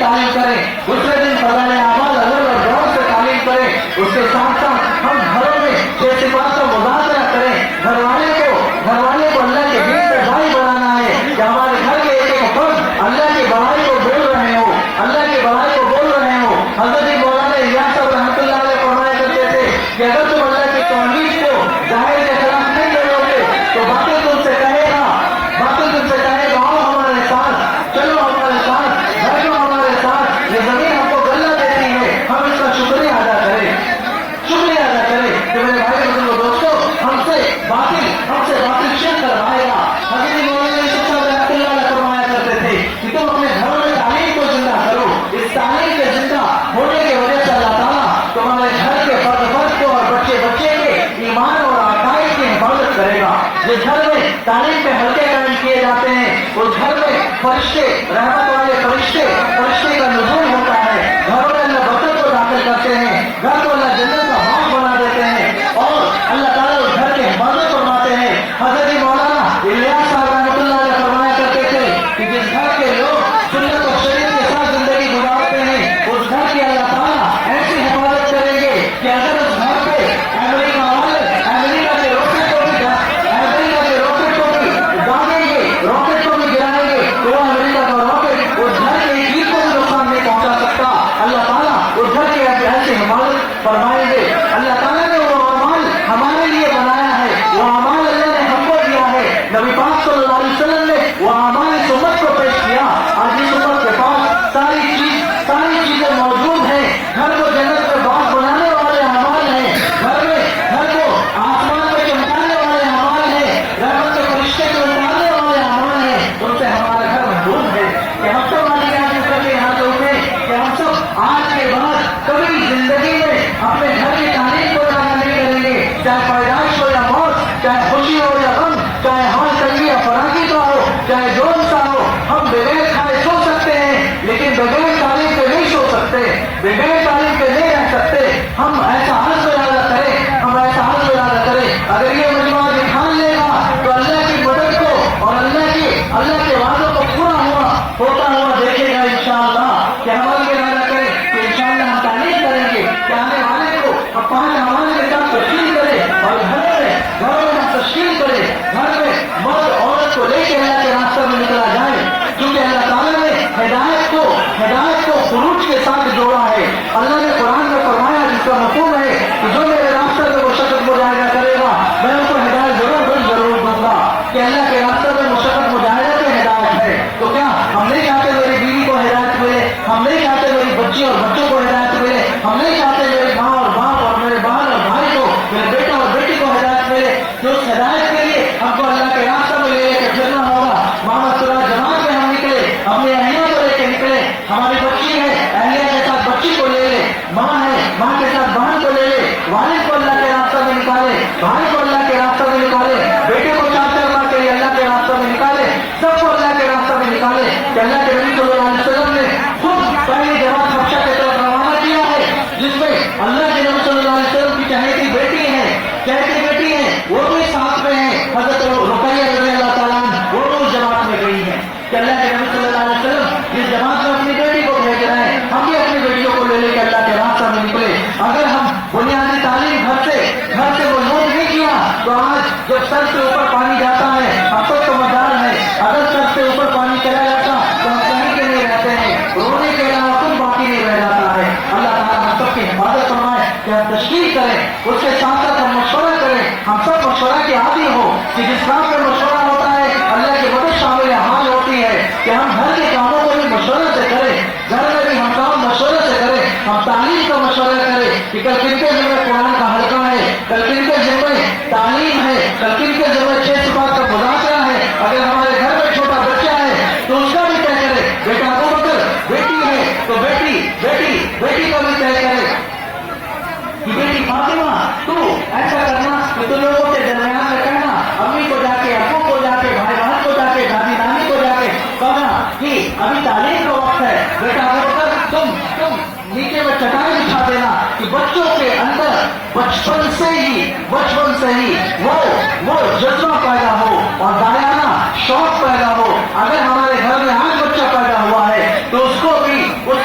تعلیم کریں, دوسرے دن فضائل اعمال ادب اور ذوق سے تعلیم کریں. اس کے ساتھ ساتھ ہم گھروں میں چھ صفات کا مظاہرہ کریں. گھر والے کو اللہ کے دین پہ بھائی بنانا ہے کہ ہمارے گھر کے ایک ایک فرد اللہ کی بڑائی کو بول رہے ہو, اللہ کی بڑائی کو بول رہے ہو. حضرت مولانا الیاس صاحب رحمۃ اللہ علیہ فرمایا کرتے تھے کہ اگر تم اللہ کی توحید کو ظاہر کے خلاف نہیں کرو گے تو باطل تم سے کہے گا آؤ ہمارے ساتھ, چلو ہمارے ساتھ, بیٹھو ہمارے ساتھ. یہ زمین ہم کو غلہ دیتی ہے, ہم اس کا شکریہ ادا کریں کہ میرے بھائی بزرگوں دوستوں ہم سے باطل شرک کروائے گا. حضرت مولانا یوسف صاحب رحمۃ اللہ علیہ فرمایا کرتے تھے کہ تم اپنے گھروں میں تعلیم کو زندہ کرو. اس تعلیم کے زندہ ہونے کی وجہ سے اللہ تعالیٰ تمہارے گھر کے فرد کو اور بچے کے ایمان اور عقائد کی حفاظت کرے گا. جس گھر میں تعلیم کے حلقے قائم کیے جاتے ہیں اس گھر میں فرشتے, رحمت والے فرشتے کا نزول ہوتا ہے. گھروں میں اللہ برکت کو داخل کرتے ہیں, گھر کو اللہ جنت کا باغ بنا دیتے ہیں اور اللہ تعالیٰ اس گھر کی حفاظت فرماتے ہیں. حضرت مولانا الیاس صاحب رحمۃ اللہ علیہ فرمایا کرتے تھے کہ جس گھر کے لوگ سنت اور شریعت کے ساتھ زندگی گزارتے ہیں اس گھر کی اللہ تعالیٰ ایسی حفاظت کریں گے کہ اگر اس گھر پہ امریکہ کے راکٹ کو بھی گرائیں گے تو وہ امریکہ کا راکٹ اس گھر کے ایک چیز کو بھی نقصان نہیں پہنچا سکتا. اللہ تعالیٰ اس گھر کی ایسی حفاظت فرمائیں گے. اللہ تعالیٰ نے وہ اعمال ہمارے لیے بنایا ہے, وہ اعمال اللہ نے ہم کو دیا ہے. نبی پاک صلی اللہ علیہ وسلم نے وہ اعمال اس امت کو پیش کیا. آج اس امت کے پاس ساری چیزیں موجود ہیں. گھر کو جنت کے باغ بنانے والے اعمال ہیں, گھر کو آسمان میں چمکانے والے اعمال ہیں, رحمت کے فرشتے کو اتارنے والے اعمال ہیں. ان سے ہمارا گھر محروم ہے کہ ہم سب یہاں سے اٹھیں کہ ہم سب آج کے بعد کبھی زندگی میں اپنے گھر کی تعلیم کو ضائع نہیں کریں گے. چاہے پیدائش ہو یا موت, چاہے خوشی ہو یا غم, چاہے حال تنگی یا فراغی کا ہو, چاہے جون سا ہو, ہم بغیر کھائے سو سکتے ہیں لیکن بغیر تعلیم کے نہیں سو سکتے, بغیر تعلیم کے نہیں رہ سکتے. ہم ایسا عزم ارادہ کریں. اگر یہ مجموعہ دکھان لے گا تو اللہ کی مدد کو اور اللہ کے وعدوں کو پورا ہوتا ہوا دیکھے گا انشاءاللہ. کہ ہماری ارادہ کریں کہ انشاءاللہ ہم تعلیم کریں گے کہ آنے والے کو ہم 5 اعمال کے ساتھ تشکیل کریں اور گھروں میں ہم تشکیل کریں. گھر میں مرد عورت کو لے کے اللہ کے راستہ میں نکلا جائے, کیونکہ اللہ تعالیٰ نے ہدایت کو خروج کے ساتھ جوڑا ہے. اللہ نے قرآن میں فرمایا جس کا مفہوم ہے کہ جو میرے راستہ میں مشقت مجاہدہ کرے گا میں ان کو ہدایت ضرور دوں گا. کہ اللہ کے راستہ میں مشقت مجاہدہ کی ہدایت ہے. تو کیا ہم نہیں چاہتے میری بیوی کو ہدایت ملے, ہم نہیں چاہتے میری بچی اور بچوں کو ہدایت ملے, ہم نہیں چاہتے میرے ماں اور باپ اور میرے بہن اور بھائی کو, میرے بیٹا اور بیٹی کو ہدایت ملے. تو اس ہدایت کے لیے ہم کو اللہ کے راستہ میں لے کے چلنا ہوگا. محمد صلی اللہ علیہ جماعت میں ہم نکلے, اپنی اہلیہ کو لے کے نکلے. ہماری بچی ہے, اہلیہ کے ساتھ بچی کو لے لے, ماں ہے, ماں کے ساتھ بہن کو لے لے, والد کو اللہ کے راستہ میں نکالے, بھائی کو اللہ کے راستہ میں نکالے, بیٹے کو 4 بار کے لیے اللہ کے راستہ میں نکالے, سب کو اللہ کے راستہ میں نکالے. کہ اللہ کے نبی صلی اللہ علیہ وسلم نے خود پہلی جماعت حبشہ کی طرف روانہ کیا ہے جس میں اللہ کے نبی صلی اللہ علیہ وسلم کی چہیتی بیٹی ہے, وہ بھی ساتھ میں ہے. حضرت رقیہ رضی اللہ تعالیٰ عنہ وہ بھی اس جماعت میں گئی ہے. کہ اللہ کے نبی صلی اللہ علیہ وسلم اس جماعت میں اپنی بیٹی کو بھیج رہے ہیں, ہم بھی اپنی بیٹیوں کو لے کے اللہ کے راستہ میں نکلے. اگر ہم بنیادی تعلیم گھر سے مضبوط نہیں کیا تو آج جب سر سے اوپر پانی جاتا ہے ہم سب سمجھدار ہیں. اگر سر سے اوپر پانی چلا جاتا تو ہم کہیں کے نہیں رہتے ہیں, رونے کے علاوہ کچھ باقی نہیں رہ جاتا ہے. اللہ تعالیٰ ہم سب کی حفاظت فرمائے کہ ہم تشکیل کریں, اس کے ساتھ ساتھ ہم مشورہ کریں. ہم سب مشورہ کے عادی ہو کہ جس کام میں مشورہ ہوتا ہے اللہ کی مدد شامل حال ہوتی ہے. کہ ہم گھر کے کاموں کو بھی مشورے سے کریں, گھر میں بھی ہم کام مشورے سے کریں, ہم تعلیم کا مشورہ کریں کہ کل کن کے ذمہ قرآن کا حلقہ ہے, کل کن کے ذمہ تعلیم ہے, کل کن کے ذمہ 6 صفات کا مذاکرہ ہے. اگر ہمارے گھر میں چھوٹا بچہ ہے تو اس کا بھی طے کرے, بیٹا ابو بکر, بیٹی ہے تو بیٹی کا بھی طے کرے کہ بیٹی فاطمہ تو ایسا کرنا کہ تم لوگوں کے درمیان میں کہنا, امی کو جا کے, ابو کو جا کے, بھائی بہن کو جا کے, دادی نانی کو جا کے کہنا کہ ابھی تعلیم کا وقت ہے, بیٹا ابو بکر تم نیچے میں چٹائی بچھا دینا کہ بچوں کے اندر بچپن سے ہی وہ جذبہ پیدا ہو اور دایانہ شوق پیدا ہو. اگر ہمارے گھر میں آج بچہ پیدا ہوا ہے تو اس کو بھی اس